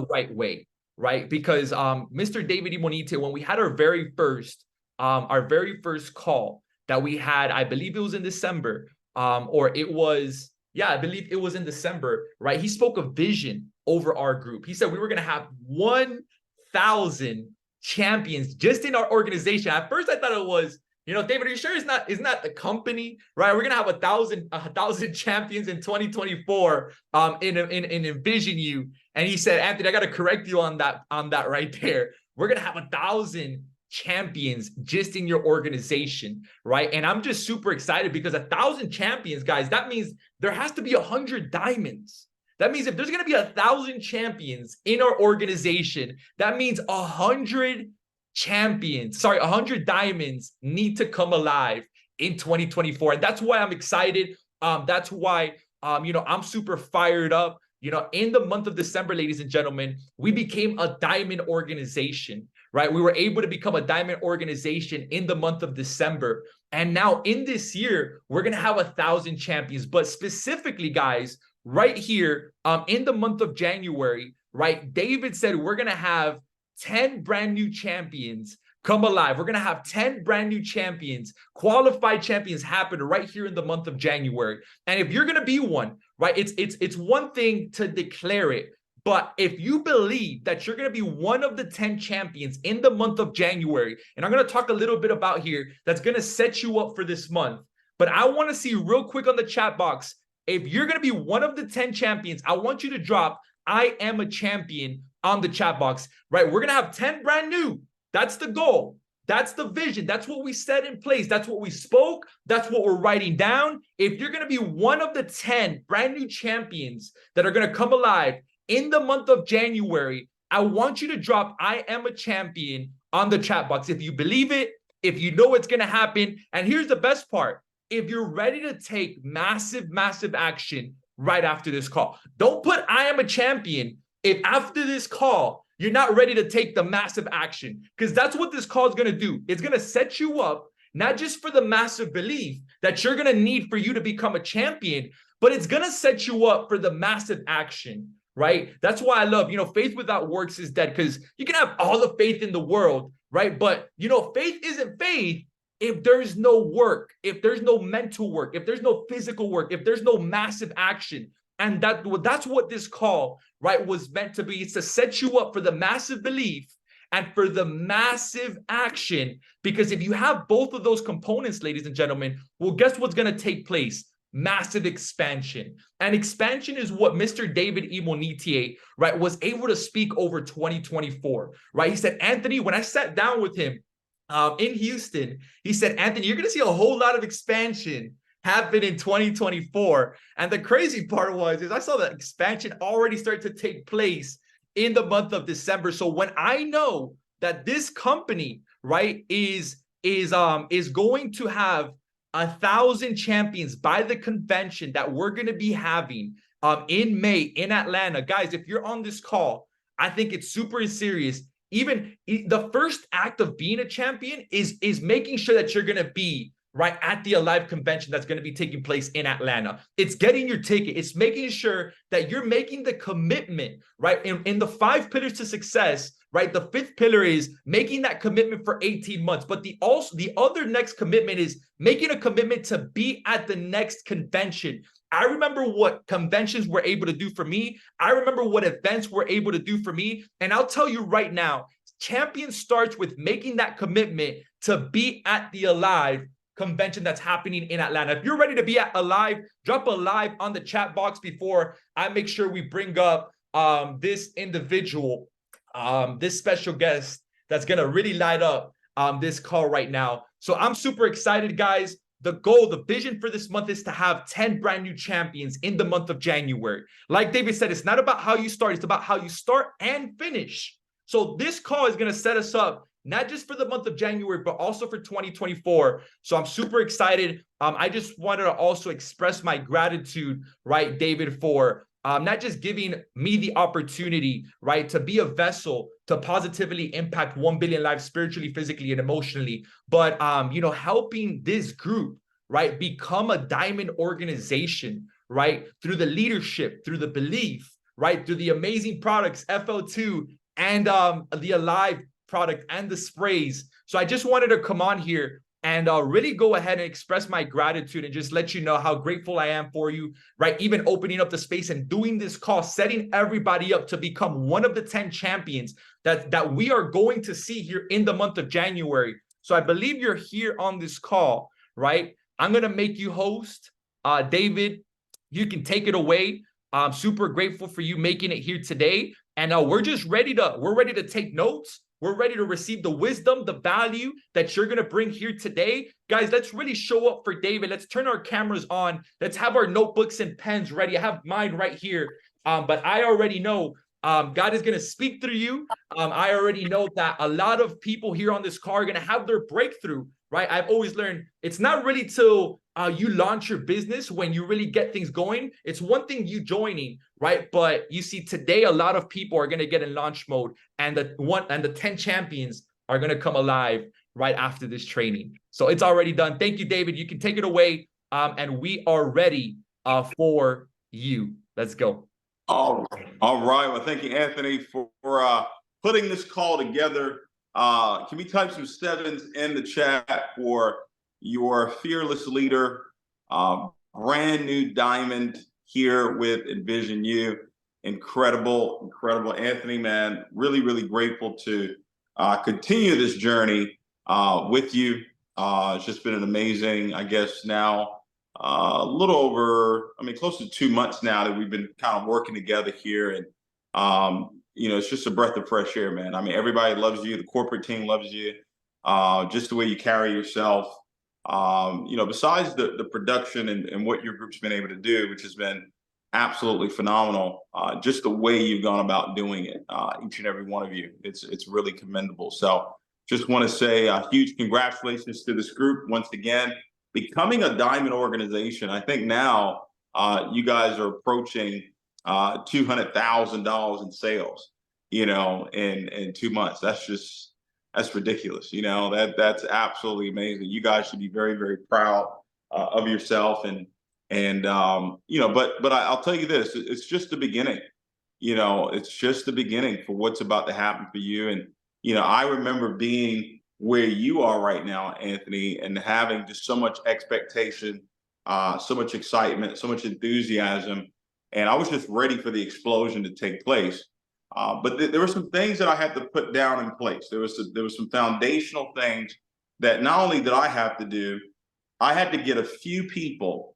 the right way, right? Because Mr. David IMONITIE, when we had our very first call that we had, I believe it was in December, or it was, yeah, I believe it was in December, right? He spoke of vision over our group. He said we were going to have 1,000 champions just in our organization. At first, I thought it was, David, are you sure it's not the company, right? We're gonna have 1,000 champions in 2024 in Envision You. And he said, Anthony, I gotta correct you on that right there. We're gonna have 1,000 champions just in your organization, right? And I'm just super excited because 1,000 champions, guys, that means there has to be 100 diamonds. That means if there's going to be 1,000 champions in our organization, that means 100 diamonds need to come alive in 2024. And that's why I'm excited. That's why, I'm super fired up. In the month of December, ladies and gentlemen, we became a diamond organization, right? We were able to become a diamond organization in the month of December. And now in this year, we're going to have 1,000 champions. But specifically, guys, right here in the month of January, right? David said we're going to have 10 brand new champions come alive. We're going to have 10 brand new champions, qualified champions happen right here in the month of January. And if you're going to be one, right, it's one thing to declare it. But if you believe that you're going to be one of the 10 champions in the month of January, and I'm going to talk a little bit about here, that's going to set you up for this month. But I want to see real quick on the chat box, if you're going to be one of the 10 champions, I want you to drop, I am a champion on the chat box, right? We're going to have 10 brand new. That's the goal. That's the vision. That's what we set in place. That's what we spoke. That's what we're writing down. If you're going to be one of the 10 brand new champions that are going to come alive in the month of January, I want you to drop, I am a champion on the chat box. If you believe it, if you know it's going to happen. And here's the best part. If you're ready to take massive, massive action right after this call, don't put I am a champion if after this call, you're not ready to take the massive action, because that's what this call is going to do. It's going to set you up, not just for the massive belief that you're going to need for you to become a champion, but it's going to set you up for the massive action, right? That's why I love, faith without works is dead, because you can have all the faith in the world, right? But, faith isn't faith if there's no work, if there's no mental work, if there's no physical work, if there's no massive action. And that's what this call, right, was meant to be. It's to set you up for the massive belief and for the massive action. Because if you have both of those components, ladies and gentlemen, well, guess what's going to take place? Massive expansion. And expansion is what Mr. David IMONITIE, right, was able to speak over 2024, right? He said, Anthony, when I sat down with him in Houston, he said, Anthony, you're going to see a whole lot of expansion happen in 2024. And the crazy part is I saw the expansion already start to take place in the month of December. So when I know that this company, right, is going to have 1,000 champions by the convention that we're going to be having in May in Atlanta, guys, if you're on this call, I think it's super serious. Even the first act of being a champion is making sure that you're going to be right at the Alive convention that's going to be taking place in Atlanta. It's getting your ticket. It's making sure that you're making the commitment, right? In the 5 pillars to success, right? The 5th pillar is making that commitment for 18 months. But the other next commitment is making a commitment to be at the next convention. I remember what conventions were able to do for me. I remember what events were able to do for me. And I'll tell you right now, champion starts with making that commitment to be at the Alive convention that's happening in Atlanta. If you're ready to be at Alive, drop a live on the chat box before I make sure we bring up this individual, this special guest that's going to really light up this call right now. So I'm super excited, guys. The goal, the vision for this month is to have 10 brand new champions in the month of January. Like David said, it's not about how you start, it's about how you start and finish. So this call is going to set us up not just for the month of January, but also for 2024. So I'm super excited. I just wanted to also express my gratitude, right, David, for not just giving me the opportunity, right, to be a vessel to positively impact 1 billion lives spiritually, physically, and emotionally, but, helping this group, right, become a diamond organization, right, through the leadership, through the belief, right, through the amazing products, FL2 and the Alive product and the sprays. So I just wanted to come on here and really go ahead and express my gratitude and just let you know how grateful I am for you, right? Even opening up the space and doing this call, setting everybody up to become one of the 10 champions that we are going to see here in the month of January. So I believe you're here on this call, right? I'm going to make you host. David, you can take it away. I'm super grateful for you making it here today. And we're ready to take notes. We're ready to receive the wisdom, the value that you're going to bring here today. Guys, let's really show up for David. Let's turn our cameras on. Let's have our notebooks and pens ready. I have mine right here. But I already know God is going to speak through you. I already know that a lot of people here on this call are going to have their breakthrough, right? I've always learned it's not really till you launch your business when you really get things going. It's one thing you joining, right? But you see today, a lot of people are going to get in launch mode, and the 10 champions are going to come alive right after this training. So it's already done. Thank you, David. You can take it away. And we are ready for you. Let's go. All right. Well, thank you, Anthony, for putting this call together. Can we type some sevens in the chat for your fearless leader, brand new diamond here with Envision You? Incredible. Anthony, man, really grateful to continue this journey with you. It's just been an amazing, I guess now, a little over, close to 2 months now that we've been kind of working together here. And, it's just a breath of fresh air, man. Everybody loves you. The corporate team loves you. Just the way you carry yourself. Besides the production and what your group's been able to do, which has been absolutely phenomenal, just the way you've gone about doing it, each and every one of you, it's really commendable. So just want to say a huge congratulations to this group once again. Becoming a diamond organization, I think now you guys are approaching $200,000 in sales, in 2 months. That's ridiculous. That's absolutely amazing. You guys should be very proud of yourself. But I'll tell you this, it's just the beginning. It's just the beginning for what's about to happen for you. And, I remember being where you are right now, Anthony, and having just so much expectation, so much excitement, so much enthusiasm. And I was just ready for the explosion to take place. But there were some things that I had to put down in place. There was some foundational things that not only did I have to do, I had to get a few people.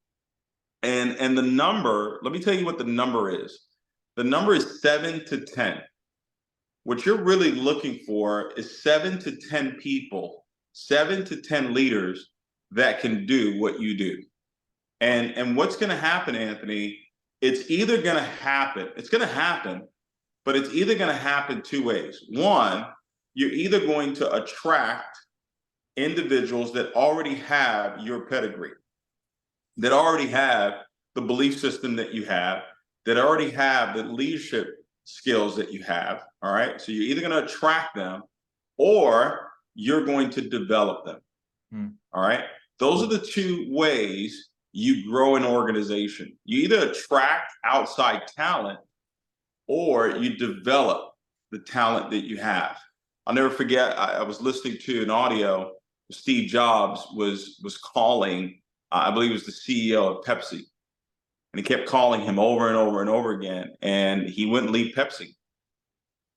And the number, let me tell you what the number is. The number is 7 to 10. What you're really looking for is 7 to 10 people, 7 to 10 leaders that can do what you do. And what's going to happen, Anthony, it's either going to happen. It's going to happen, but it's either going to happen two ways. One, you're either going to attract individuals that already have your pedigree, that already have the belief system that you have, that already have the leadership skills that you have. All right. So you're either going to attract them or you're going to develop them. All right. Those are the two ways you grow an organization. You either attract outside talent or you develop the talent that you have. I'll never forget, I was listening to an audio. Steve Jobs was calling, I believe it was the CEO of Pepsi. And he kept calling him over and over and over again. And he wouldn't leave Pepsi.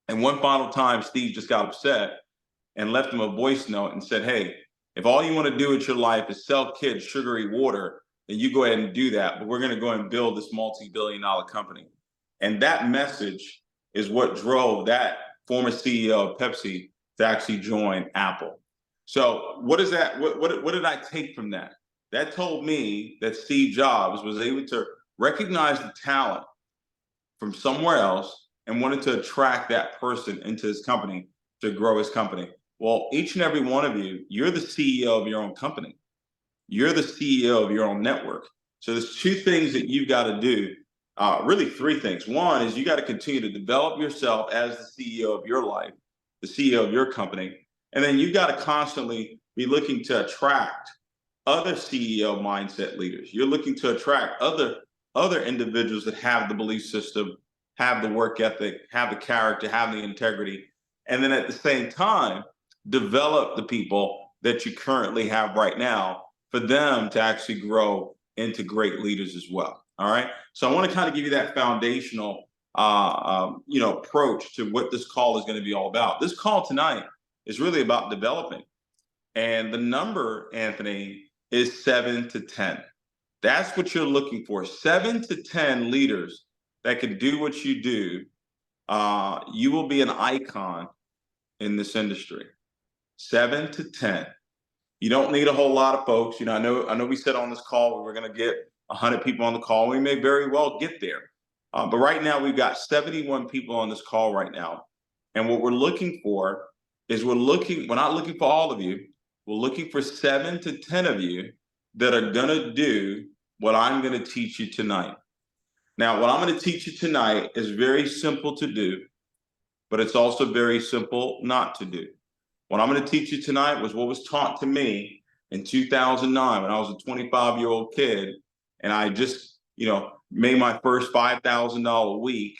And one final time, Steve just got upset and left him a voice note and said, hey, if all you want to do with your life is sell kids sugary water, then you go ahead and do that. But we're going to go and build this multi-billion-dollar company. And that message is what drove that former CEO of Pepsi to actually join Apple. So what is that? What did I take from that? That told me that Steve Jobs was able to recognize the talent from somewhere else and wanted to attract that person into his company to grow his company. Well, each and every one of you, you're the CEO of your own company. You're the CEO of your own network. So there's two things that you've got to do, really three things. One is you got to continue to develop yourself as the CEO of your life, the CEO of your company. And then you've got to constantly be looking to attract other CEO mindset leaders. You're looking to attract other individuals that have the belief system have the work ethic, have the character, have the integrity, and then at the same time, develop the people that you currently have right now for them to actually grow into great leaders as well. All right. So I want to kind of give you that foundational, approach to what this call is going to be all about. This call tonight is really about developing, and the number, Anthony, is 7 to 10. That's what you're looking for. 7 to 10 leaders that can do what you do. You will be an icon in this industry. 7 to 10. You don't need a whole lot of folks. I know we said on this call we were going to get 100 people on the call. We may very well get there. But right now we've got 71 people on this call right now. And what we're looking for is we're not looking for all of you. We're looking for 7 to 10 of you that are going to do what I'm going to teach you tonight. Now, what I'm going to teach you tonight is very simple to do, but it's also very simple not to do. What I'm going to teach you tonight was what was taught to me in 2009 when I was a 25-year-old kid, and I just, made my first $5,000 a week,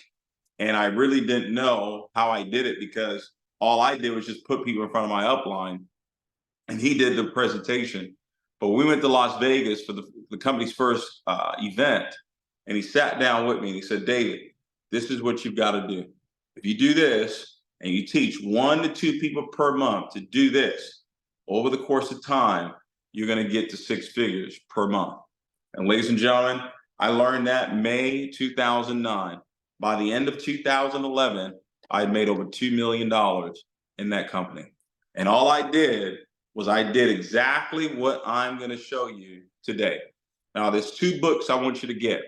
and I really didn't know how I did it because all I did was just put people in front of my upline, and he did the presentation. But we went to Las Vegas for the company's first event, and he sat down with me and he said, David, this is what you've got to do. If you do this and you teach 1 to 2 people per month to do this, over the course of time, you're going to get to 6 figures per month. And ladies and gentlemen, I learned that May 2009. By the end of 2011, I had made over $2 million in that company. And all I did was I did exactly what I'm going to show you today. Now, there's 2 books I want you to get.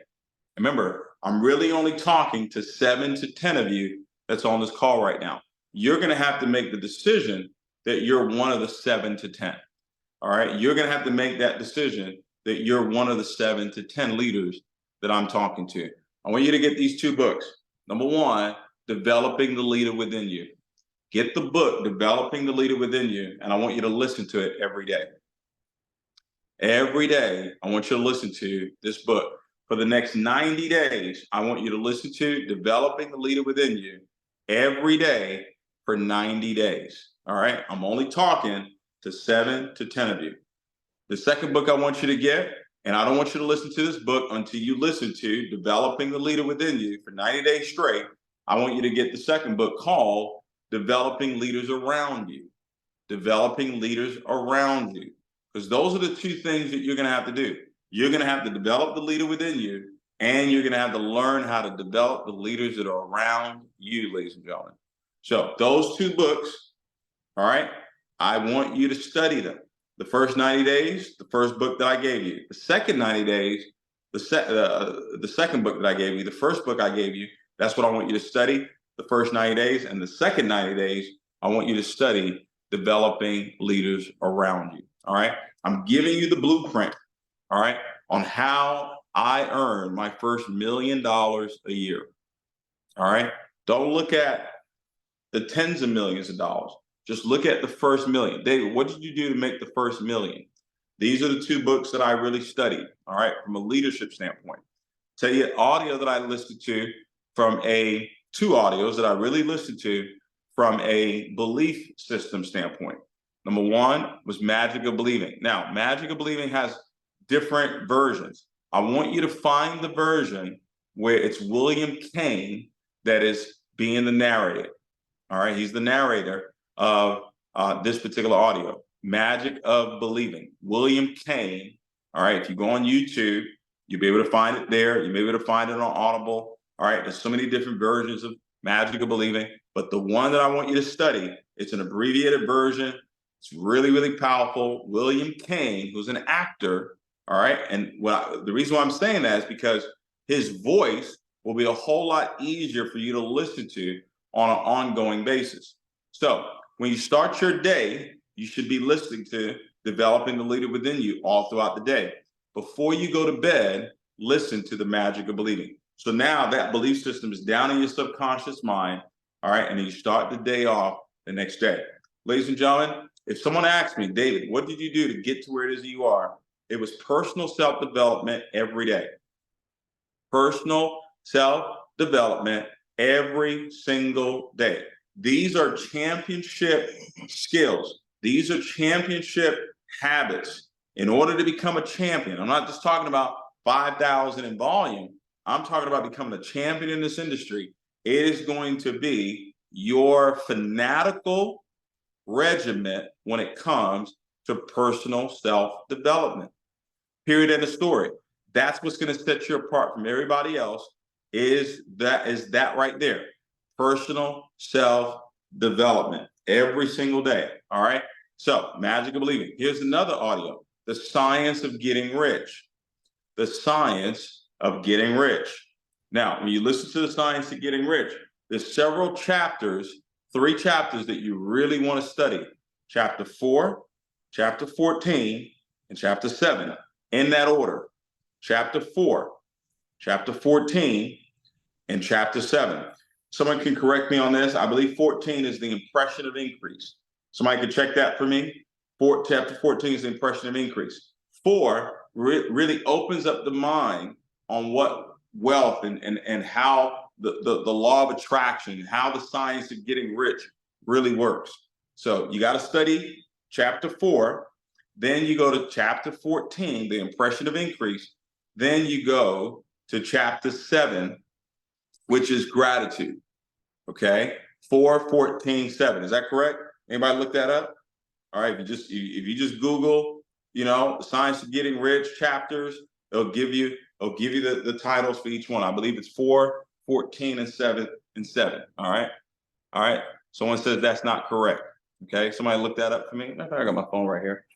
Remember, I'm really only talking to 7 to 10 of you that's on this call right now. You're going to have to make the decision that you're one of the 7 to 10. All right. You're going to have to make that decision that you're one of the 7 to 10 leaders that I'm talking to. I want you to get these 2 books. Number 1, Developing the Leader Within You. Get the book, Developing the Leader Within You, and I want you to listen to it every day. Every day, I want you to listen to this book. For the next 90 days, I want you to listen to Developing the Leader Within You every day for 90 days. All right. I'm only talking to 7 to 10 of you. The second book I want you to get, and I don't want you to listen to this book until you listen to Developing the Leader Within You for 90 days straight. I want you to get the second book called Developing Leaders Around You. Developing leaders around you. Because those are the 2 things that you're going to have to do. You're going to have to develop the leader within you, and you're going to have to learn how to develop the leaders that are around you, ladies and gentlemen. So those 2 books, all right, I want you to study them. The first 90 days, the first book that I gave you. The second 90 days, the second book that I gave you. The first book I gave you, that's what I want you to study the first 90 days. And the second 90 days, I want you to study Developing Leaders Around You. All right. I'm giving you the blueprint, all right, on how I earned my first $1 million a year. All right. Don't look at the tens of millions of dollars. Just look at the first $1 million. David, what did you do to make the first $1 million? These are the 2 books that I really studied, all right, from a leadership standpoint. Tell you audio that I listened to from 2 audios that I really listened to from a belief system standpoint. Number 1 was Magic of Believing. Now, Magic of Believing has different versions. I want you to find the version where it's William Kane that is being the narrator. All right, he's the narrator of this particular audio, Magic of Believing, William Kane. All right, if you go on YouTube, you'll be able to find it there. You'll be able to find it on Audible. All right, there's so many different versions of Magic of Believing, but the one that I want you to study, it's an abbreviated version. It's really, really powerful. William Kane, who's an actor, all right, and the reason why I'm saying that is because his voice will be a whole lot easier for you to listen to on an ongoing basis. So when you start your day, you should be listening to Developing the Leader Within You all throughout the day. Before you go to bed, listen to the Magic of Believing. So now that belief system is down in your subconscious mind, all right, and you start the day off the next day. Ladies and gentlemen, if someone asks me, David, what did you do to get to where it is you are? It was personal self-development every day. Personal self-development every single day. These are championship skills. These are championship habits. In order to become a champion, I'm not just talking about 5,000 in volume. I'm talking about becoming a champion in this industry. It is going to be your fanatical regiment when it comes to personal self-development. Period. End of story. That's what's going to set you apart from everybody else. Is that right there? Personal self-development every single day. All right. So, magic of believing. Here's another audio. The science of getting rich. The science of getting rich. Now, when you listen to the science of getting rich, there's several chapters, 3 chapters that you really want to study. Chapter 4, chapter 14, and chapter 7. In that order. Chapter 4, chapter 14, and chapter 7. Someone can correct me on this. I believe 14 is the impression of increase. Somebody can check that for me. Chapter 14 is the impression of increase. 4 really opens up the mind on what wealth and how the law of attraction, how the science of getting rich really works. So you got to study chapter 4. Then you go to chapter 14, the impression of increase. Then you go to chapter 7, which is gratitude. Okay, 4, 14, 7. Is that correct? Anybody look that up? All right, if you just Google, the science of getting rich chapters, it'll give you the titles for each one. I believe it's 4, 14, and 7 and 7. All right. Someone says that's not correct. Okay, somebody look that up for me. I got my phone right here.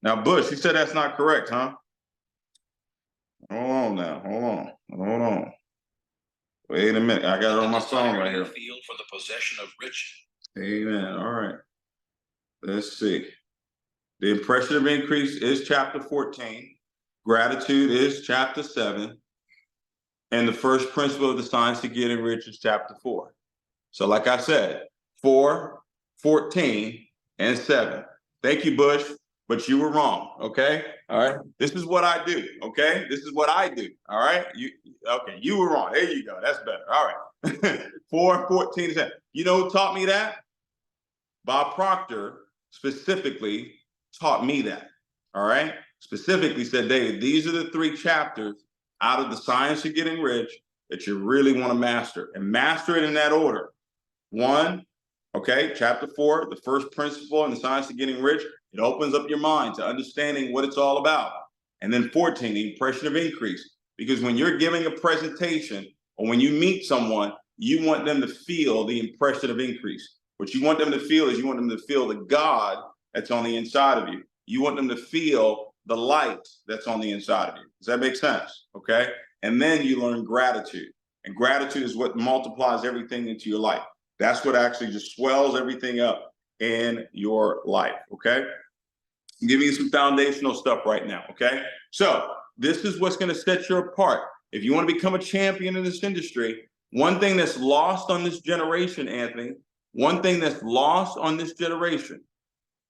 Now, Bush, you said that's not correct, huh? Hold on now. Hold on. Wait a minute. I got it on my phone right here. Field for the possession of rich. Amen. All right. Let's see. The impression of increase is chapter 14. Gratitude is chapter 7. And the first principle of the science of getting rich is chapter 4. So like I said, 4, 14, and 7. Thank you, Bush. But you were wrong, okay? All right. This is what I do, okay? This is what I do, all right? You were wrong. There you go. That's better. All right. 4, 14, 7. You know who taught me that? Bob Proctor specifically taught me that, all right? Specifically said, David, these are the 3 chapters out of the science of getting rich that you really want to master, and master it in that order. 1, okay, chapter 4, the first principle in the science of getting rich. It opens up your mind to understanding what it's all about. And then 14, the impression of increase. Because when you're giving a presentation or when you meet someone, you want them to feel the impression of increase. What you want them to feel is you want them to feel the God that's on the inside of you. You want them to feel the light that's on the inside of you. Does that make sense? Okay. And then you learn gratitude. And gratitude is what multiplies everything into your life. That's what actually just swells everything up in your life. Okay. I'm giving you some foundational stuff right now. Okay. So this is what's going to set you apart. If you want to become a champion in this industry, one thing that's lost on this generation, Anthony, one thing that's lost on this generation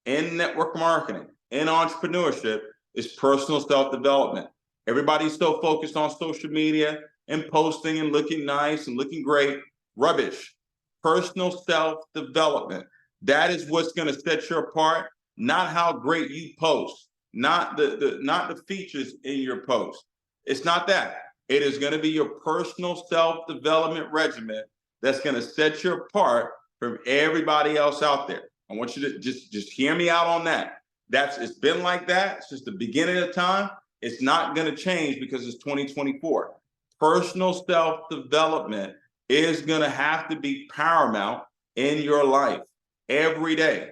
in network marketing, in entrepreneurship, is personal self-development. Everybody's so focused on social media and posting and looking nice and looking great. Rubbish. Personal self-development. That is what's going to set you apart, not how great you post, not the features in your post. It's not that. It is going to be your personal self-development regimen that's going to set you apart from everybody else out there. I want you to just hear me out on that. It's been like that. It's just the beginning of time. It's not going to change because it's 2024. Personal self-development is going to have to be paramount in your life every day.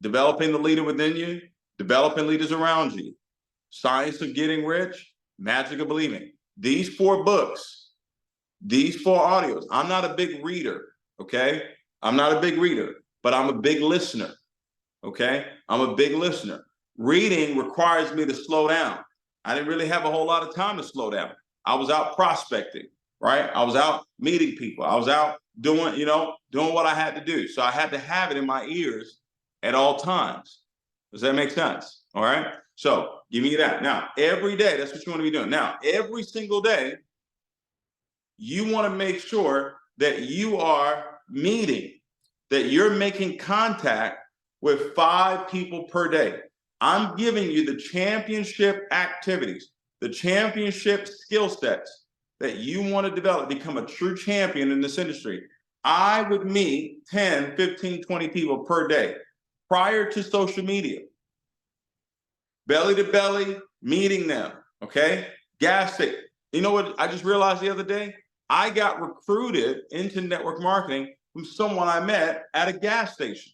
Developing the leader within you, developing leaders around you, science of getting rich, magic of believing. These 4 books, these 4 audios. I'm not a big reader, okay? I'm not a big reader, but I'm a big listener, okay? I'm a big listener. Reading requires me to slow down. I didn't really have a whole lot of time to slow down. I was out prospecting, right? I was out meeting people. I was out doing what I had to do. So I had to have it in my ears at all times. Does that make sense? All right. So give me that. Now, every day, that's what you want to be doing. Now, every single day, you want to make sure that you are meeting, that you're making contact with 5 people per day. I'm giving you the championship activities, the championship skill sets that you want to develop, become a true champion in this industry. I would meet 10, 15, 20 people per day prior to social media. Belly to belly, meeting them, okay? Gas station. You know what I just realized the other day? I got recruited into network marketing from someone I met at a gas station.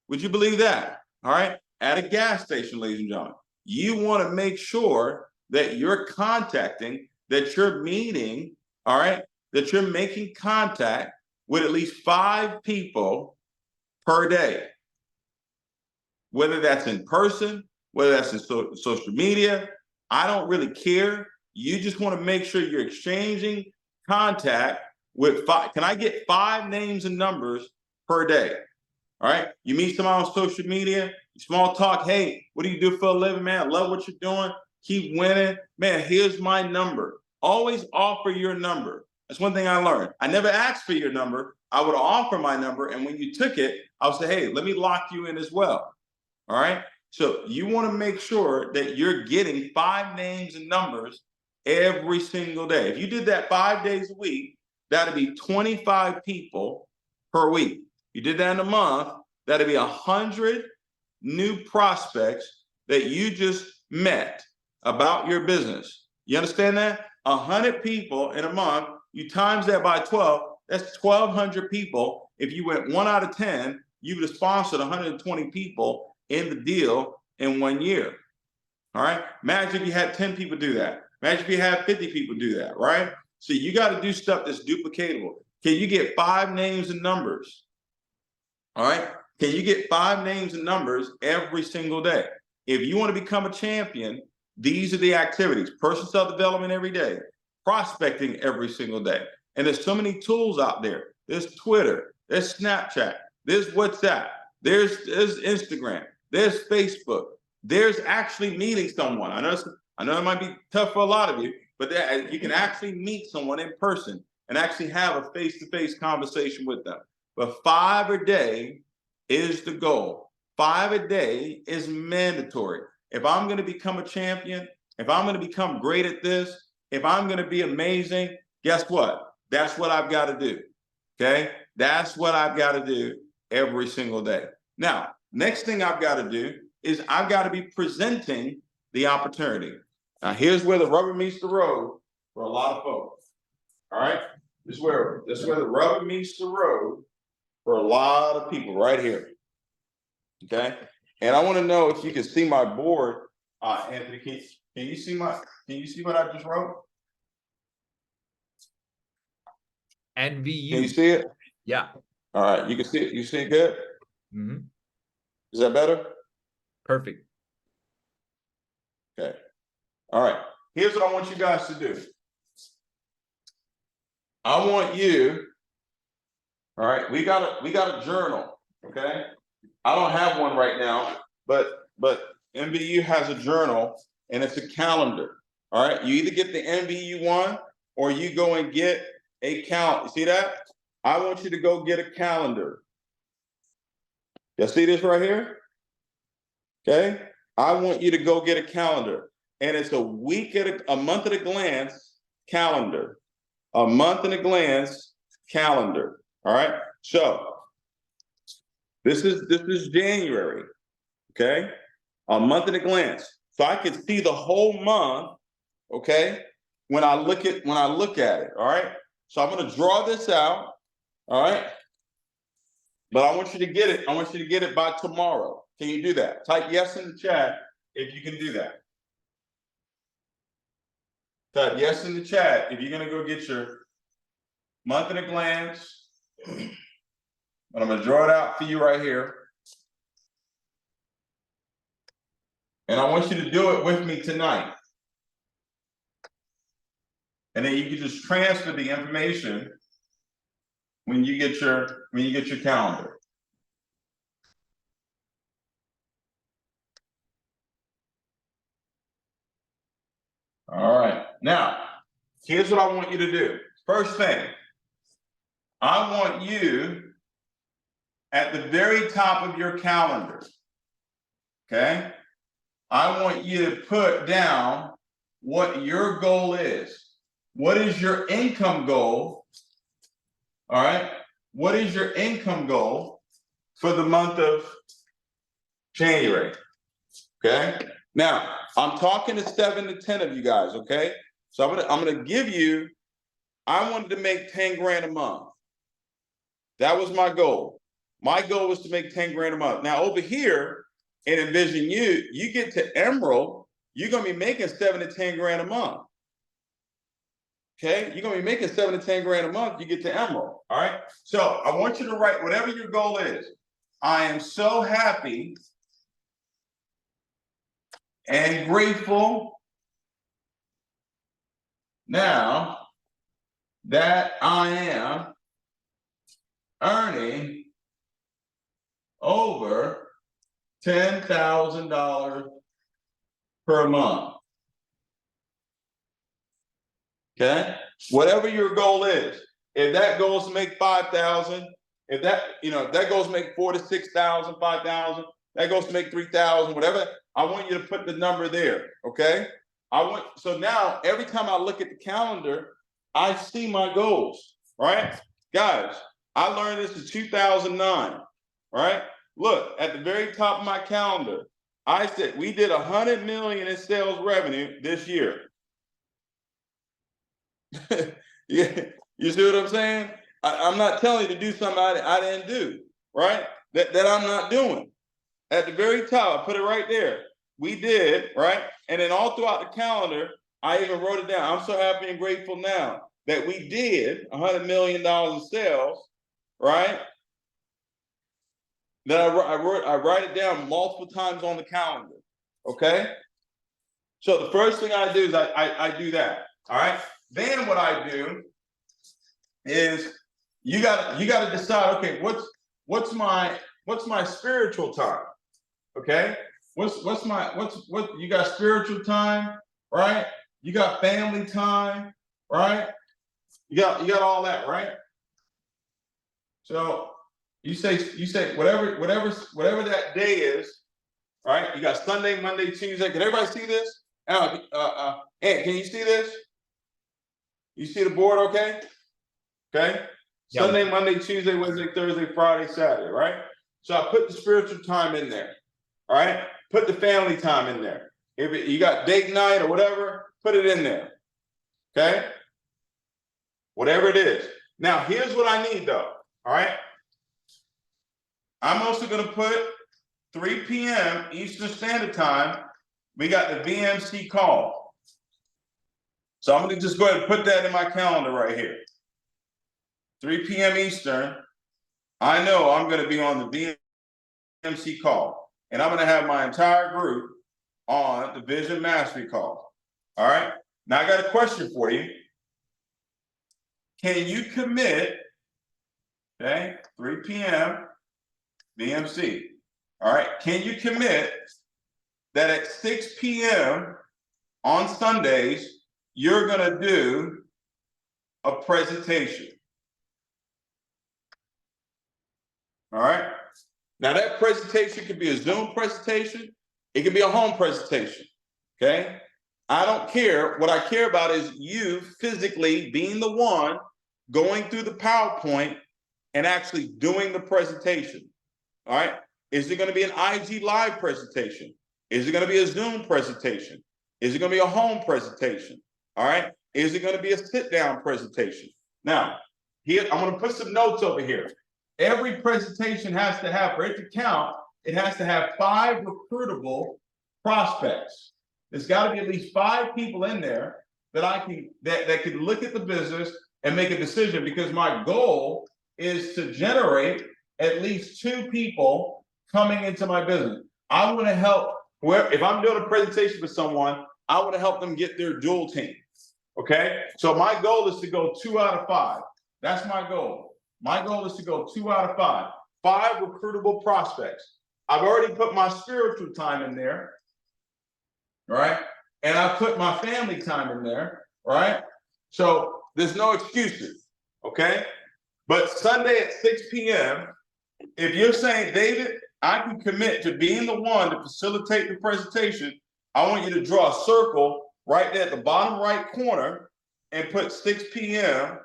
Would you believe that? All right, at a gas station, ladies and gentlemen. You want to make sure that you're contacting, that you're meeting, all right, that you're making contact with at least 5 people per day. Whether that's in person, whether that's in social media, I don't really care. You just want to make sure you're exchanging contact with 5. Can I get 5 names and numbers per day? All right. You meet someone on social media, small talk. Hey, what do you do for a living, man? I love what you're doing. Keep winning. Man, here's my number. Always offer your number. That's one thing I learned. I never asked for your number. I would offer my number. And when you took it, I would say, hey, let me lock you in as well. All right. So you want to make sure that you're getting 5 names and numbers every single day. If you did that 5 days a week, that'd be 25 people per week. You did that in a month, that'd be 100 new prospects that you just met about your business. You understand that? 100 people in a month, you times that by 12, that's 1,200 people. If you went 1 out of 10, you would have sponsored 120 people in the deal in 1 year. All right. Imagine if you had 10 people do that. Imagine if you had 50 people do that, right? So you got to do stuff that's duplicatable. Can you get 5 names and numbers? All right. Can you get 5 names and numbers every single day? If you want to become a champion, these are the activities: personal self-development every day, prospecting every single day. And there's so many tools out there. There's Twitter, there's Snapchat, there's WhatsApp, there's Instagram, there's Facebook. There's actually meeting someone. I know it might be tough for a lot of you, but you can actually meet someone in person and actually have a face-to-face conversation with them. But 5 a day is the goal. 5 a day is mandatory. If I'm going to become a champion, if I'm going to become great at this, if I'm going to be amazing, guess what? That's what I've got to do. Okay? That's what I've got to do every single day. Now, next thing I've got to do is I've got to be presenting the opportunity. Now, here's where the rubber meets the road for a lot of folks. All right? This is where the rubber meets the road for a lot of people right here. Okay? And I want to know if you can see my board. Anthony, can you see what I just wrote? NVU. Can you see it? Yeah. All right, you can see it. You see it good? Mm-hmm. Is that better? Perfect. Okay. All right. Here's what I want you guys to do. I want you, all right, we got a journal, okay? I don't have one right now, but MVU has a journal and it's a calendar. All right. You either get the MVU one or you go and get a calendar. You see that? I want you to go get a calendar. You see this right here? Okay. I want you to go get a calendar. And it's a month at a glance calendar. A month at a glance calendar. All right. So this is January. Okay. A month at a glance. So I can see the whole month, okay, when I look at it. All right. So I'm going to draw this out. All right. But I want you to get it. I want you to get it by tomorrow. Can you do that? Type yes in the chat if you can do that. Type yes in the chat if you're going to go get your month at a glance. And I'm going to draw it out for you right here. And I want you to do it with me tonight. And then you can just transfer the information when you get your calendar. All right. Now, here's what I want you to do. First thing, I want you at the very top of your calendar, okay? I want you to put down what your goal is. What is your income goal? All right. What is your income goal for the month of January? Okay. Now, I'm talking to 7 to 10 of you guys, okay? So I'm gonna give you, I wanted to make 10 grand a month. That was my goal. My goal was to make 10 grand a month. Now over here in Envision you get to Emerald, you're gonna be making 7 to 10 grand a month. Okay, you're gonna be making 7 to 10 grand a month, you get to Emerald. All right. So I want you to write whatever your goal is. I am so happy and grateful now that I am earning over $10,000 per month. Okay, whatever your goal is. If that goal is to make 5,000, if that, if that goes to make 4,000 to 6,000, 5,000, that goes to make 3,000, whatever. I want you to put the number there. Okay. So now every time I look at the calendar, I see my goals. Right, guys. I learned this in 2009. Right. Look at the very top of my calendar. I said we did 100 million in sales revenue this year. Yeah, you see what I'm saying? I'm not telling you to do something I didn't do, right? That I'm not doing. At the very top, I put it right there. We did, right? And then all throughout the calendar, I even wrote it down. I'm so happy and grateful now that we did $100 million in sales, right? Then I write it down multiple times on the calendar, okay? So the first thing I do is I do that, all right? Then what I do is you gotta decide, okay, what's my spiritual time? Okay, what you got spiritual time, right? You got family time, right? You got all that, right? So you say whatever that day is, right? You got Sunday, Monday, Tuesday. Can everybody see this? Ant, can you see this? You see the board, okay? Okay. Yeah. Sunday, Monday, Tuesday, Wednesday, Thursday, Friday, Saturday, right? So I put the spiritual time in there. All right. Put the family time in there. If you got date night or whatever, put it in there. Okay. Whatever it is. Now, here's what I need though. All right. I'm also going to put 3 p.m. Eastern Standard Time. We got the VMC call. So I'm going to just go ahead and put that in my calendar right here. 3 p.m. Eastern. I know I'm going to be on the VMC call, and I'm going to have my entire group on the Vision Mastery call. All right. Now I got a question for you. Can you commit? Okay, 3 p.m. VMC. All right. Can you commit that at 6 p.m. on Sundays you're going to do a presentation? All right. Now that presentation could be a Zoom presentation. It could be a home presentation. Okay. I don't care. What I care about is you physically being the one going through the PowerPoint and actually doing the presentation. All right. Is it going to be an IG live presentation? Is it going to be a Zoom presentation? Is it going to be a home presentation? All right. Is it going to be a sit down presentation? Now, here, I'm going to put some notes over here. Every presentation has to have, for it to count, it has to have 5 recruitable prospects. There's got to be at least 5 people in there that that can look at the business and make a decision, because my goal is to generate at least 2 people coming into my business. I want to help if I'm doing a presentation for someone, I want to help them get their dual team. Okay. So my goal is to go 2 out of 5. That's my goal. My goal is to go 2 out of 5. 5 recruitable prospects. I've already put my spiritual time in there. Right. And I put my family time in there. Right. So there's no excuses. Okay. But Sunday at 6 p.m., if you're saying, David, I can commit to being the one to facilitate the presentation, I want you to draw a circle right there at the bottom right corner and put 6 p.m.,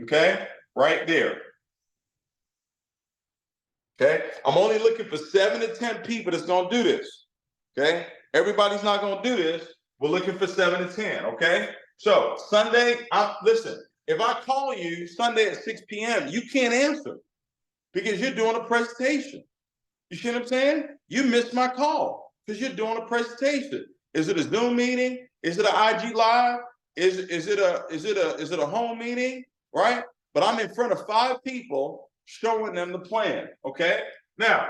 okay, right there. Okay, I'm only looking for 7 to 10 people that's gonna do this. Okay, everybody's not gonna do this. We're looking for 7 to 10. Okay, so Sunday, listen. If I call you Sunday at 6 p.m., you can't answer because you're doing a presentation. You see what I'm saying? You missed my call because you're doing a presentation. Is it a Zoom meeting? Is it an IG live? Is it a home meeting? Right? But I'm in front of 5 people showing them the plan. Okay. Now,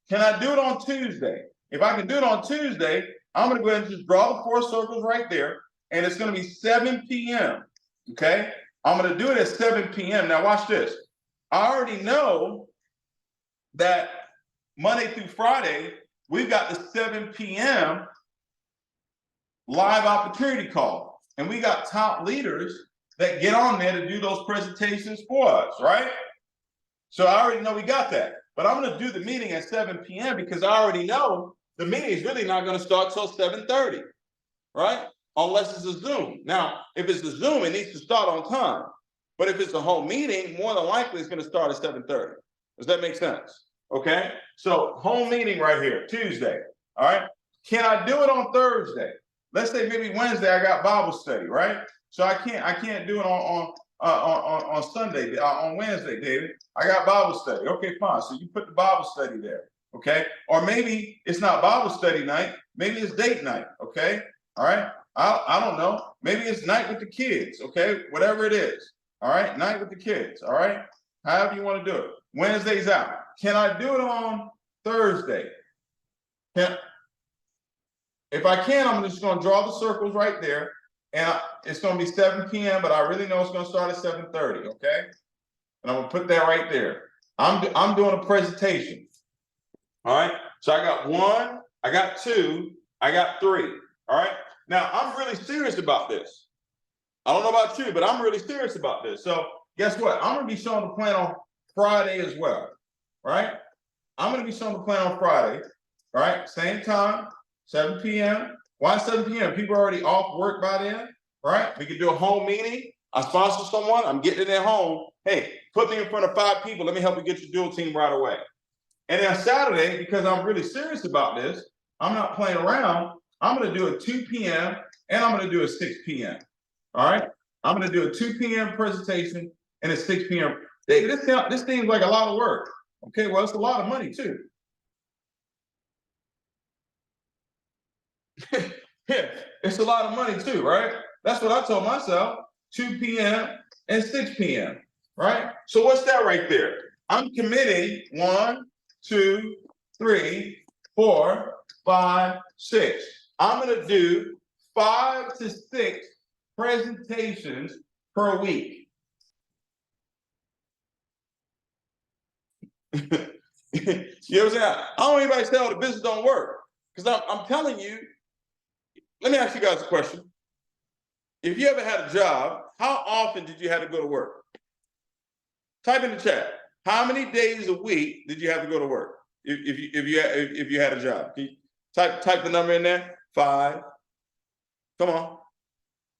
can I do it on Tuesday? If I can do it on Tuesday, I'm going to go ahead and just draw the 4 circles right there, and it's going to be 7 p.m. Okay. I'm going to do it at 7 p.m. Now, watch this. I already know that Monday through Friday, we've got the 7 p.m. live opportunity call. And we got top leaders that get on there to do those presentations for us, right? So I already know we got that. But I'm going to do the meeting at 7 p.m. because I already know the meeting is really not going to start till 7:30, right? Unless it's a Zoom. Now, if it's a Zoom, it needs to start on time. But if it's a home meeting, more than likely it's going to start at 7:30. Does that make sense? Okay, so home meeting right here, Tuesday. All right. Can I do it on Thursday? Let's say maybe Wednesday I got Bible study, right? So I can't do it on Sunday, on Wednesday, David. I got Bible study. Okay, fine. So you put the Bible study there. Okay. Or maybe it's not Bible study night, maybe it's date night. Okay. All right. I don't know. Maybe it's night with the kids. Okay, whatever it is. All right, night with the kids. All right. However you want to do it. Wednesday's out. Can I do it on Thursday? If I can, I'm just going to draw the circles right there. And it's going to be 7 p.m., but I really know it's going to start at 7:30, okay? And I'm going to put that right there. I'm doing a presentation. All right? So I got 1, I got 2, I got 3. All right? Now, I'm really serious about this. I don't know about you, but I'm really serious about this. So guess what? I'm going to be showing the plan on Friday as well, right? I'm going to be showing the plan on Friday, all right? Same time, 7 p.m. Why 7 p.m.? People are already off work by then, right? We could do a home meeting. I sponsor someone. I'm getting in their home. Hey, put me in front of 5 people. Let me help you get your dual team right away. And then Saturday, because I'm really serious about this, I'm not playing around. I'm going to do a 2 p.m. and I'm going to do a 6 p.m. All right? I'm going to do a 2 p.m. presentation and a 6 p.m. This seems like a lot of work. Okay, well, it's a lot of money too. Yeah, it's a lot of money too, right? That's what I told myself, 2 p.m. and 6 p.m., right? So what's that right there? I'm committing 1, 2, 3, 4, 5, 6. I'm going to do 5 to 6 presentations per week. You know what I'm saying? I don't want anybody to say, oh, the business don't work. Because I'm telling you, let me ask you guys a question. If you ever had a job, how often did you have to go to work? Type in the chat. How many days a week did you have to go to work? If you had a job, can you type the number in there. 5. Come on.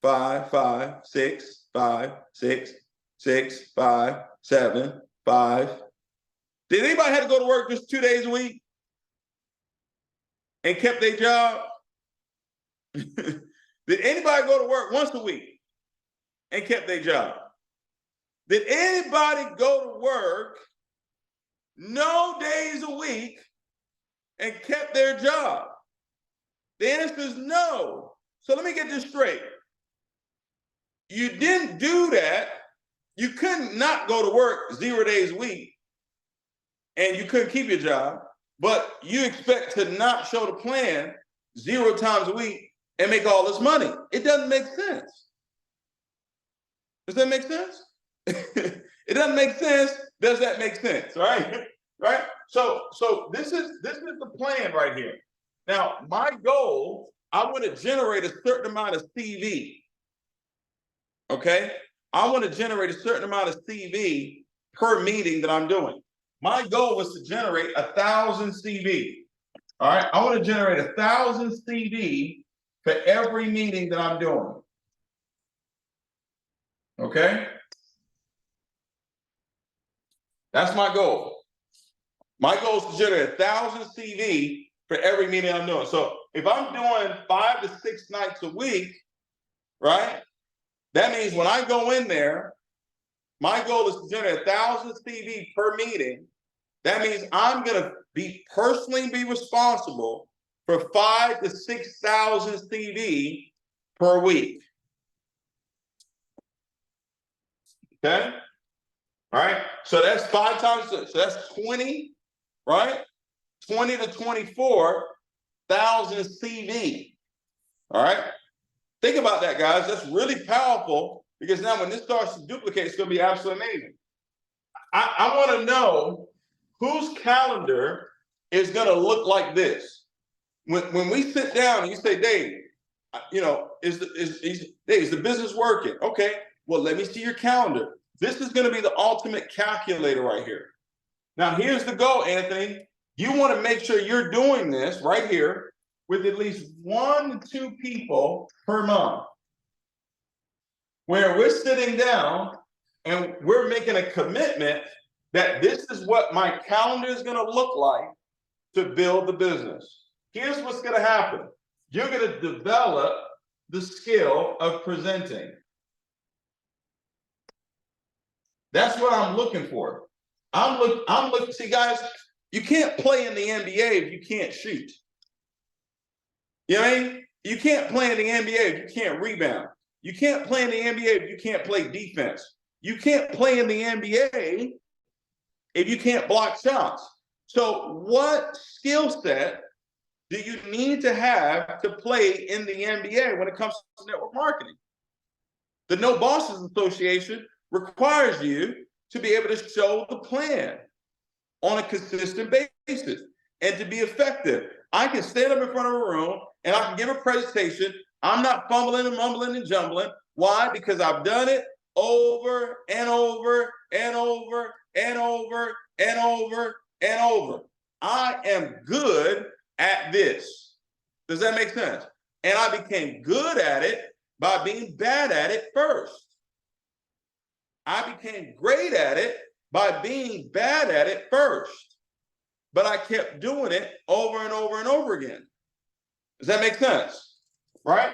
5, 5, 6, 5, 6, 6, 5, 7, 5. Did anybody have to go to work just 2 days a week and kept their job? Did anybody go to work once a week and kept their job? Did anybody go to work no days a week and kept their job? The answer is no. So let me get this straight. You didn't do that. You couldn't not go to work 0 days a week and you couldn't keep your job, but you expect to not show the plan 0 times a week and make all this money. It doesn't make sense. Does that make sense? It doesn't make sense. Does that make sense? Right? Right? So this is the plan right here. Now, my goal, I want to generate a certain amount of CV. Okay? I want to generate a certain amount of CV per meeting that I'm doing. My goal was to generate 1,000 CV. All right, I want to generate 1,000 CV for every meeting that I'm doing. Okay? That's my goal. My goal is to generate 1,000 CV for every meeting I'm doing. So if I'm doing 5 to 6 nights a week, right? That means when I go in there, my goal is to generate 1,000 CV per meeting. That means I'm gonna personally be responsible for 5,000 to 6,000 CV per week. Okay? All right. So that's 5 times, so that's 20, right? 20 to 24,000 CV. All right. Think about that, guys. That's really powerful because now when this starts to duplicate, it's going to be absolutely amazing. I want to know whose calendar is going to look like this. When we sit down and you say, Dave, you know, is the business working? Okay. Well, let me see your calendar. This is going to be the ultimate calculator right here. Now, here's the goal, Anthony. You want to make sure you're doing this right here with at least 1 to 2 people per month, where we're sitting down and we're making a commitment that this is what my calendar is going to look like to build the business. Here's what's going to happen. You're going to develop the skill of presenting. That's what I'm looking for. I'm looking, see guys, you can't play in the NBA if you can't shoot. You know what I mean? You can't play in the NBA if you can't rebound. You can't play in the NBA if you can't play defense. You can't play in the NBA if you can't block shots. So what skill set do you need to have to play in the NBA when it comes to network marketing? The No Bosses Association requires you to be able to show the plan on a consistent basis and to be effective. I can stand up in front of a room and I can give a presentation. I'm not fumbling and mumbling and jumbling. Why? Because I've done it over and over and over and over and over and over. I am good at this. Does that make sense? And I became good at it by being bad at it first. I became great at it by being bad at it first. But I kept doing it over and over and over again. Does that make sense? Right?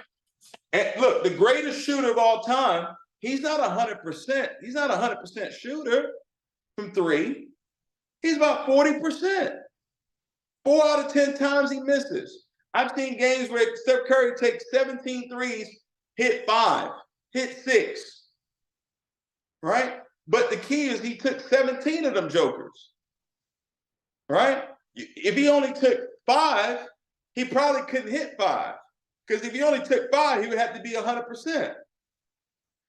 And look, the greatest shooter of all time, he's not 100%. He's not 100% shooter from 3. He's about 40%. 4 out of 10 times he misses. I've seen games where Steph Curry takes 17 threes, hit 5, hit 6. Right? But the key is he took 17 of them jokers. Right? If he only took 5, he probably couldn't hit 5. Because if he only took 5, he would have to be 100%.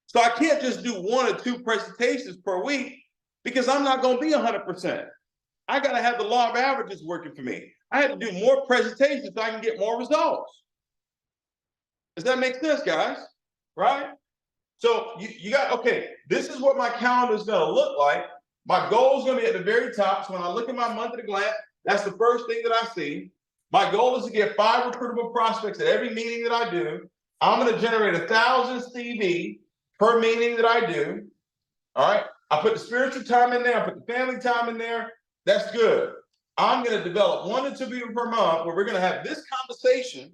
So I can't just do 1 or 2 presentations per week because I'm not going to be 100%. I got to have the law of averages working for me. I have to do more presentations so I can get more results. Does that make sense, guys? Right? So you got, okay, this is what my calendar is going to look like. My goal is going to be at the very top. So when I look at my month at a glance, that's the first thing that I see. My goal is to get 5 recruitable prospects at every meeting that I do. I'm going to generate 1,000 CV per meeting that I do. All right. I put the spiritual time in there. I put the family time in there. That's good. I'm going to develop 1 to 2 people per month where we're going to have this conversation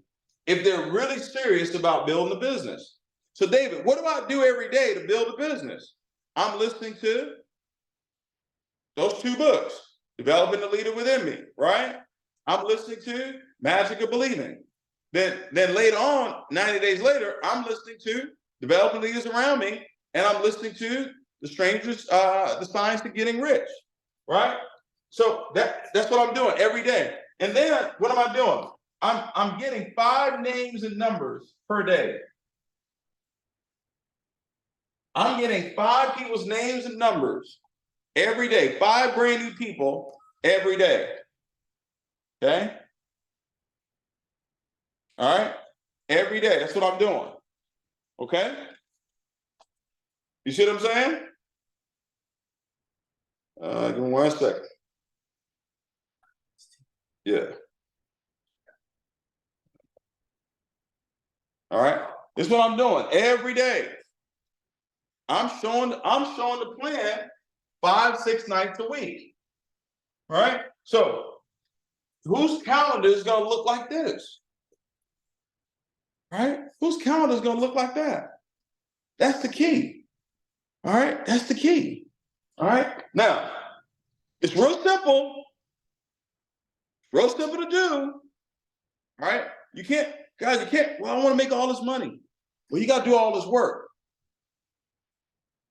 if they're really serious about building a business. So David, what do I do every day to build a business? I'm listening to those 2 books, Developing the Leader Within Me, right? I'm listening to Magic of Believing. Then later on, 90 days later, I'm listening to Developing Leaders Around Me, and I'm listening to The Strangers, The Science of Getting Rich, right? So that's what I'm doing every day. And then what am I doing? I'm getting 5 names and numbers per day. I'm getting 5 people's names and numbers every day, 5 brand new people every day. Okay? All right? Every day. That's what I'm doing. Okay? You see what I'm saying? Give me 1 second. Yeah. All right. This is what I'm doing every day. I'm showing the plan 5-6 nights a week. All right. So whose calendar is going to look like this? Right? Whose calendar is going to look like that? That's the key. All right. That's the key. All right. Now, it's real simple. Real simple to do. All right. You can't, guys, you can't, well, I want to make all this money. Well, you got to do all this work.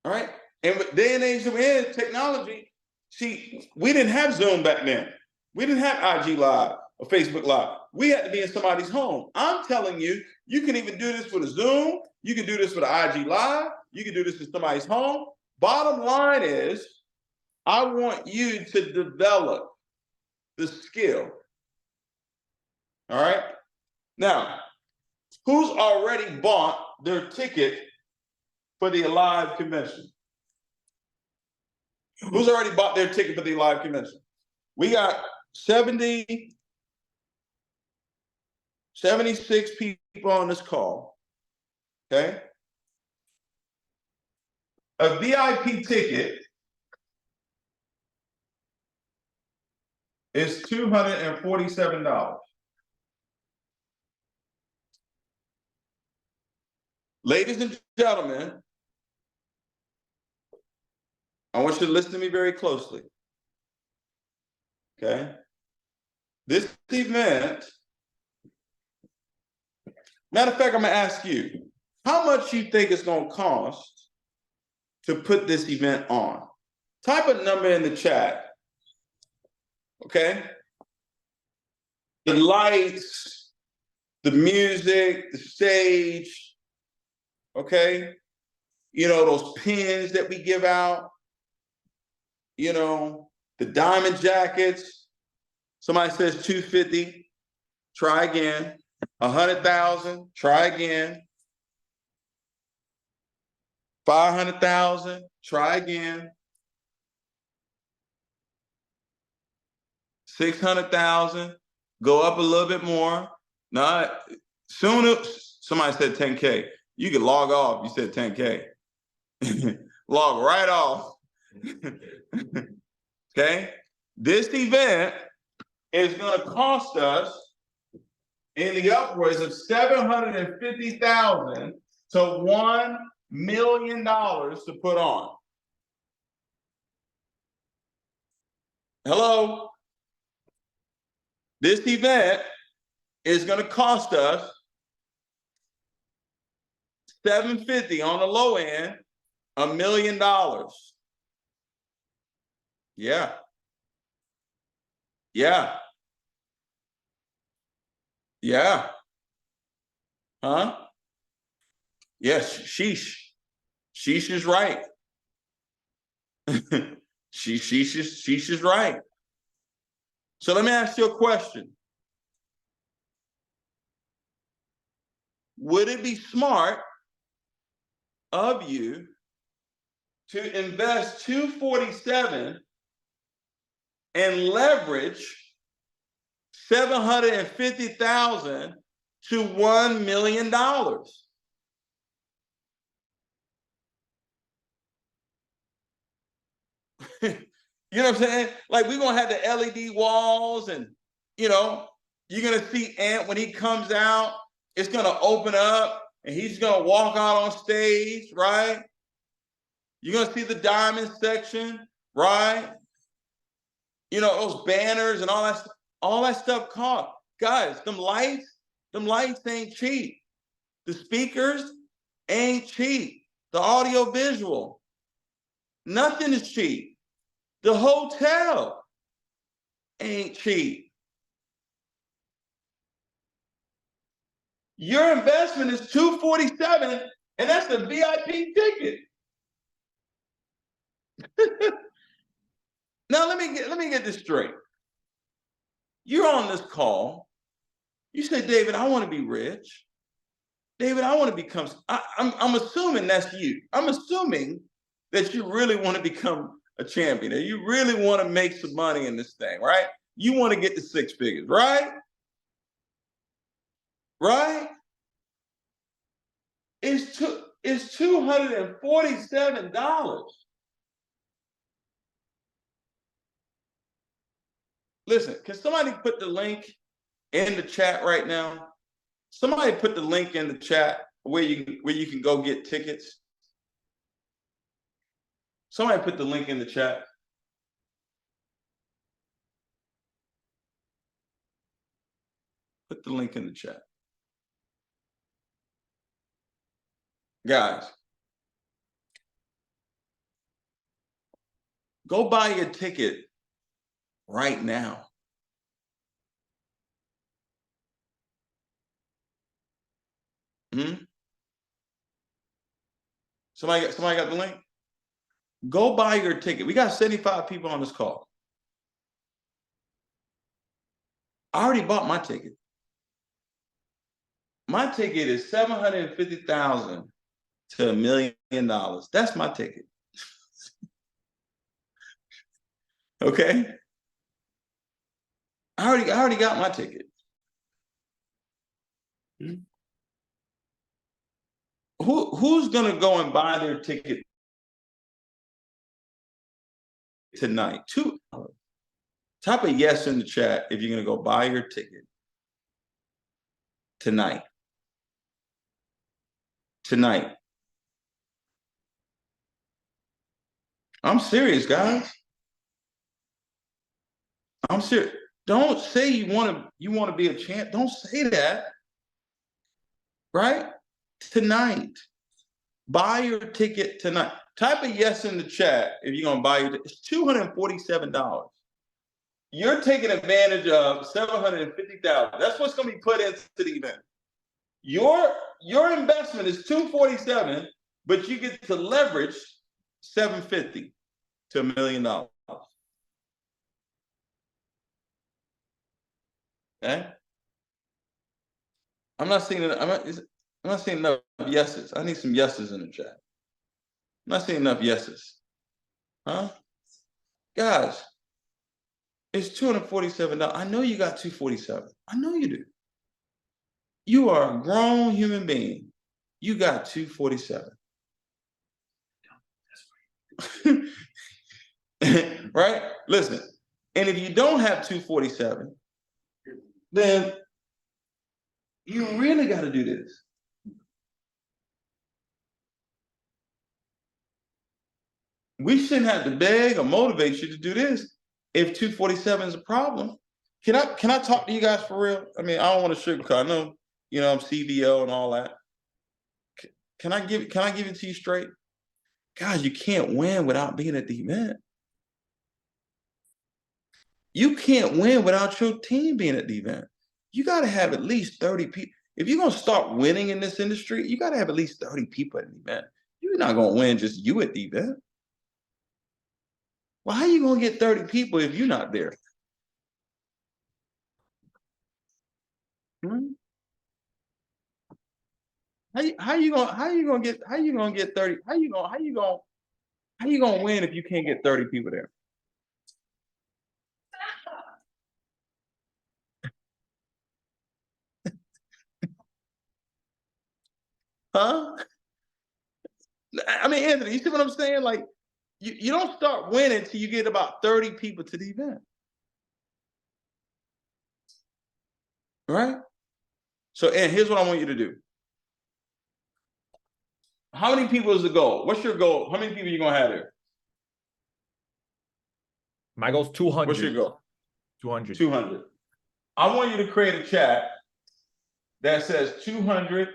All right. And with day and age we're in, technology, see, we didn't have Zoom back then. We didn't have IG Live or Facebook Live. We had to be in somebody's home. I'm telling you, you can even do this with a Zoom. You can do this with an IG Live. You can do this in somebody's home. Bottom line is, I want you to develop the skill. All right. Now, who's already bought their ticket for the Alive convention? Who's already bought their ticket for the Alive convention? We got 76 people on this call. Okay. A VIP ticket is $247. Ladies and gentlemen, I want you to listen to me very closely. Okay. This event, matter of fact, I'm gonna ask you, how much you think it's gonna cost to put this event on? Type a number in the chat. Okay. The lights, the music, the stage, okay. You know, those pins that we give out, you know, the diamond jackets. Somebody says 250, try again. 100,000, try again. 500,000, try again. 600,000, go up a little bit more. Now, soon, somebody said 10K. You can log off, you said 10K. Log right off. Okay? This event is gonna cost us in the upwards of $750,000 to $1 million to put on. Hello? This event is going to cost us $750,000 on the low end, $1 million. Yeah. Yeah. Yeah. Huh? Yes, sheesh. Sheesh is right. Sheesh is right. So let me ask you a question. Would it be smart of you to invest $247 and leverage $750,000 to $1 million? You know what I'm saying? Like, we're gonna have the LED walls, and you know, you're gonna see Ant when he comes out, it's gonna open up and he's gonna walk out on stage, right? You're gonna see the diamond section, right? You know, those banners and all that stuff cost. Guys, them lights ain't cheap. The speakers ain't cheap. The audio visual, nothing is cheap. The hotel ain't cheap. Your investment is $247, and that's a VIP ticket. Now let me get this straight. You're on this call. You say, David, I want to be rich. David, I want to become. I'm assuming that's you. I'm assuming that you really want to become a champion, and you really want to make some money in this thing, right? You want to get to 6 figures, right? Right? It's $247. Listen, can somebody put the link in the chat right now? Somebody put the link in the chat where you can go get tickets. Somebody put the link in the chat. Put the link in the chat. Guys, go buy your ticket right now. Somebody got the link? Go buy your ticket. We got 75 people on this call. I already bought my ticket. My ticket is $750,000 to $1 million. That's my ticket. Okay? I already got my ticket. Who's gonna go and buy their ticket tonight? Type a yes in the chat if you're gonna go buy your ticket tonight. Tonight. I'm serious, guys. I'm serious. Don't say you want to be a champ. Don't say that. Right? Tonight. Buy your ticket tonight. Type a yes in the chat if you're gonna buy your ticket. It's $247. You're taking advantage of $750,000. That's what's gonna be put into the event. Your investment is $247, but you get to leverage $750 to $1 million. Okay? I'm not seeing enough yeses. I need some yeses in the chat. I'm not seeing enough yeses. Huh? Guys, it's $247. I know you got $247. I know you do. You are a grown human being. You got $247. Right? Listen, and if you don't have $247, then you really got to do this. We shouldn't have to beg or motivate you to do this if 247 is a problem. Can I talk to you guys for real? I mean, I don't want to sugarcoat. I know, I'm CBO and all that. Can I give it to you straight? Guys, you can't win without being at the event. You can't win without your team being at the event. You got to have at least 30 people. If you're going to start winning in this industry, you got to have at least 30 people at the event. You're not going to win just you at the event. Well, how are you going to get 30 people if you're not there? How you gonna get 30? How you gonna win if you can't get 30 people there? Huh? I mean, Anthony, you see what I'm saying? Like, you don't start winning till you get about 30 people to the event. Right? So, and here's what I want you to do. How many people is the goal? What's your goal? How many people are you gonna have there? My goal is 200. What's your goal? 200. 200. I want you to create a chat that says 200,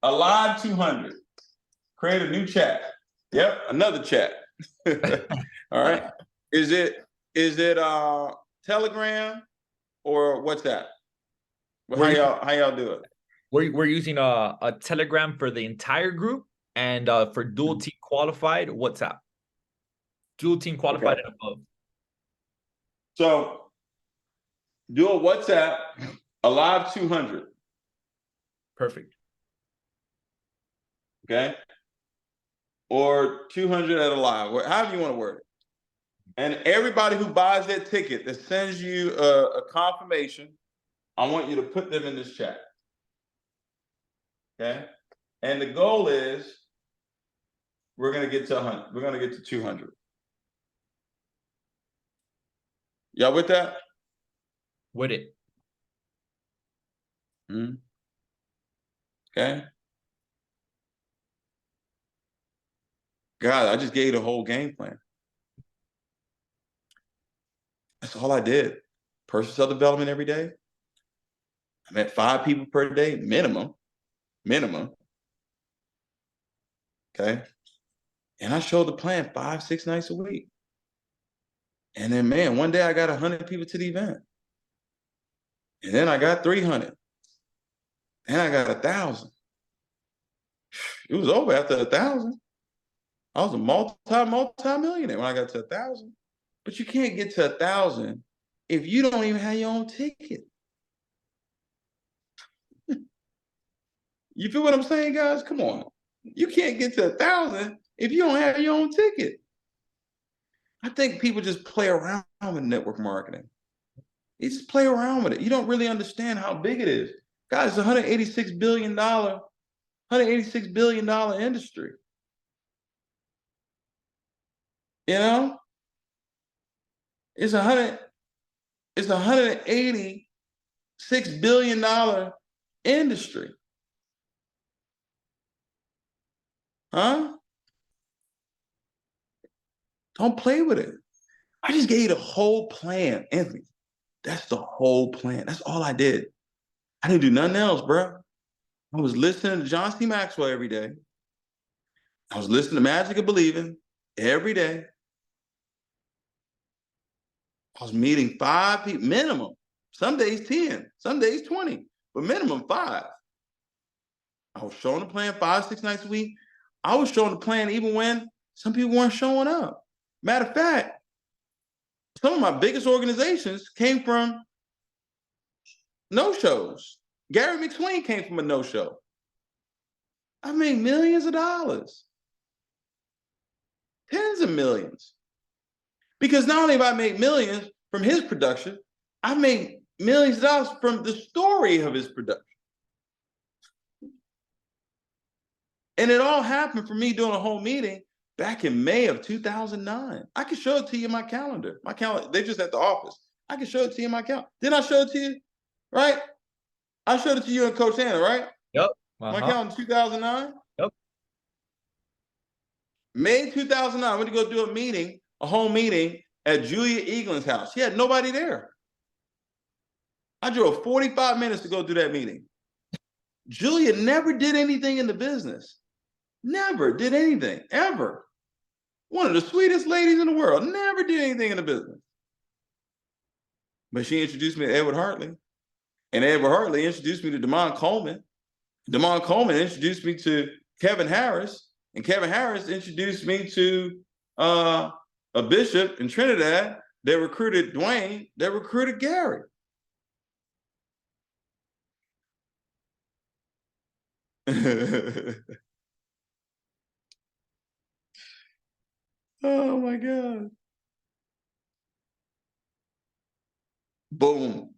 alive 200. Create a new chat. Yep, another chat. All right. Is it Telegram or WhatsApp? How y'all do it? We're using a Telegram for the entire group, and for dual team qualified, WhatsApp. Dual team qualified and above. So do a WhatsApp, alive 200. Perfect. Okay. or 200 at a live, however you want to word it. And everybody who buys that ticket that sends you a confirmation, I want you to put them in this chat. Okay? And the goal is we're going to get to 100. We're going to get to 200. Y'all with that? With it. Okay. God, I just gave you the whole game plan. That's all I did. Personal self-development every day. I met 5 people per day, minimum. Okay. And I showed the plan 5, 6 nights a week. And then, man, one day I got 100 people to the event. And then I got 300. And I got 1,000. It was over after 1,000. I was a multi-millionaire when I got to 1,000. But you can't get to 1,000 if you don't even have your own ticket. You feel what I'm saying, guys? Come on. You can't get to 1,000 if you don't have your own ticket. I think people just play around with network marketing. They just play around with it. You don't really understand how big it is. Guys, it's a $186 billion industry. You know? It's $186 billion industry. Huh? Don't play with it. I just gave you the whole plan, Anthony. That's the whole plan. That's all I did. I didn't do nothing else, bro. I was listening to John C. Maxwell every day. I was listening to Magic of Believing every day. I was meeting 5 people, minimum. Some days 10, some days 20, but minimum 5. I was showing the plan 5, 6 nights a week. I was showing the plan even when some people weren't showing up. Matter of fact, some of my biggest organizations came from no-shows. Gary McSwain came from a no-show. I made millions of dollars. Tens of millions. Because not only have I made millions from his production, I made millions of dollars from the story of his production. And it all happened for me doing a whole meeting back in May of 2009. I can show it to you in my calendar. My calendar, they're just at the office. I can show it to you in my calendar. Didn't I show it to you? Right? I showed it to you and Coach Hannah, right? Yep. My calendar, 2009? Yep. May 2009, I went to go do a meeting, a whole meeting at Julia Eaglin's house. She had nobody there. I drove 45 minutes to go do that meeting. Julia never did anything in the business. Never did anything, ever. One of the sweetest ladies in the world, never did anything in the business. But she introduced me to Edward Hartley. And Edward Hartley introduced me to Damon Coleman. Damon Coleman introduced me to Kevin Harris. And Kevin Harris introduced me to a bishop in Trinidad that recruited Dwayne, that recruited Gary. Oh my God. Boom.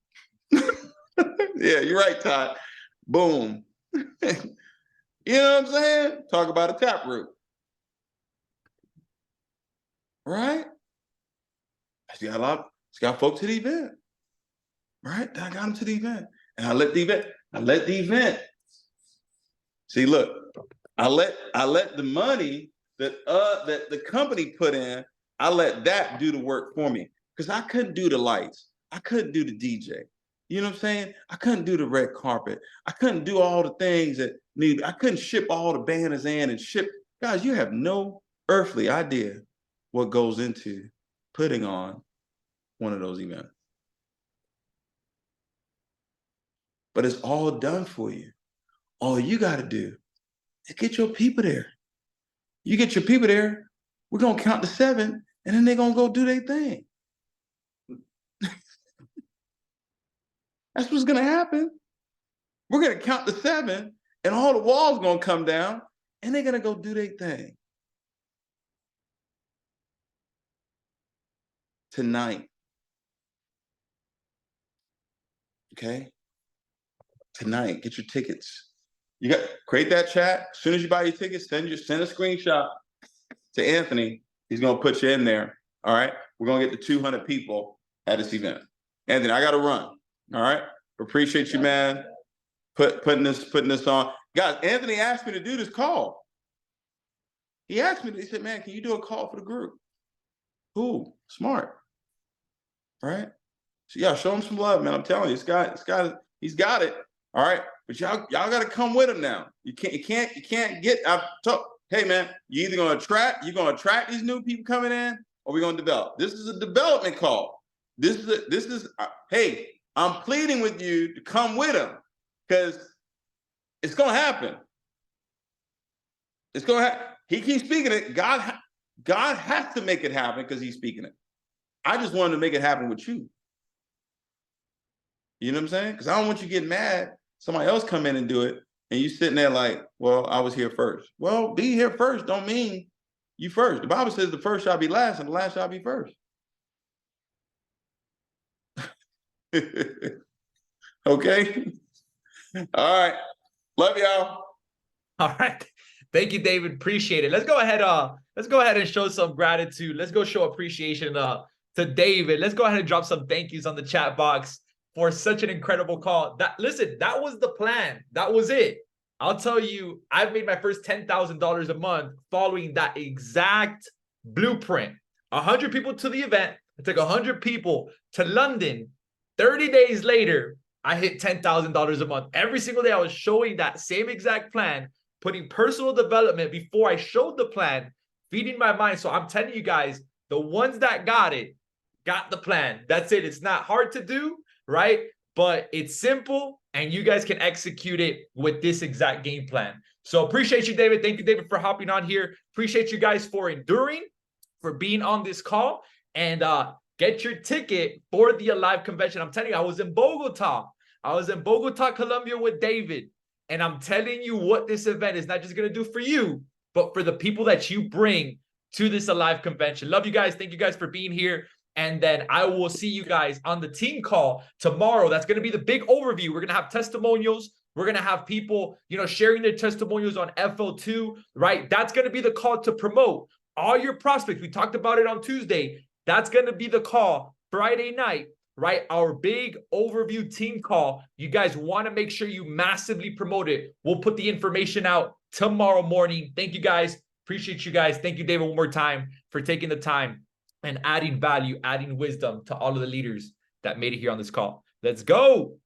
Yeah, you're right, Todd. Boom. You know what I'm saying? Talk about a taproot. Right? I got folks to the event. Right? I got them to the event. And I let the event. See, look, I let the money that the company put in, I let that do the work for me. Because I couldn't do the lights. I couldn't do the DJ. You know what I'm saying? I couldn't do the red carpet. I couldn't do all the things that need. I couldn't ship all the banners in and ship. Guys, you have no earthly idea what goes into putting on one of those events. But it's all done for you. All you got to do is get your people there. You get your people there, we're going to count to 7, and then they're going to go do their thing. That's what's going to happen. We're going to count to 7, and all the walls going to come down, and they're going to go do their thing. tonight. Okay? Tonight, get your tickets. You got create that chat. As soon as you buy your tickets, send a screenshot to Anthony. He's gonna put you in there. All right. We're gonna get to 200 people at this event. Anthony, I gotta run. All right. Appreciate you, man. Putting this on. Guys, Anthony asked me to do this call. He asked me, he said, man, can you do a call for the group? Cool, smart. All right. So yeah, show him some love, man. I'm telling you, he's got it. All right. But y'all gotta come with him now. You can't get hey man, you're gonna attract these new people coming in, or we're gonna develop. This is a development call. Hey, I'm pleading with you to come with him, because it's gonna happen. It's gonna happen. He keeps speaking it. God has to make it happen because he's speaking it. I just wanted to make it happen with you. You know what I'm saying? Because I don't want you getting mad. Somebody else come in and do it, and you sitting there like, well, I was here first. Well, be here first don't mean you first. The Bible says the first shall be last, and the last shall be first. Okay. All right. Love y'all. All right. Thank you, David. Appreciate it. Let's go ahead and show some gratitude. Let's go show appreciation to David. Let's go ahead and drop some thank yous on the chat box for such an incredible call. Listen, that was the plan. That was it. I'll tell you, I've made my first $10,000 a month following that exact blueprint. 100 people to the event. I took 100 people to London. 30 days later, I hit $10,000 a month. Every single day I was showing that same exact plan, putting personal development before I showed the plan, feeding my mind. So I'm telling you guys, the ones that got it, got the plan. That's it. It's not hard to do, right? But it's simple, and you guys can execute it with this exact game plan. So appreciate you, David. Thank you, David, for hopping on here. Appreciate you guys for enduring, for being on this call, and get your ticket for the Alive convention. I'm telling you, I was in Bogota. Colombia with David. And I'm telling you what this event is not just going to do for you, but for the people that you bring to this Alive convention. Love you guys. Thank you guys for being here. And then I will see you guys on the team call tomorrow. That's going to be the big overview. We're going to have testimonials. We're going to have people, sharing their testimonials on FL2, right? That's going to be the call to promote all your prospects. We talked about it on Tuesday. That's going to be the call Friday night, right? Our big overview team call. You guys want to make sure you massively promote it. We'll put the information out tomorrow morning. Thank you guys. Appreciate you guys. Thank you, David, one more time for taking the time and adding value, adding wisdom to all of the leaders that made it here on this call. Let's go.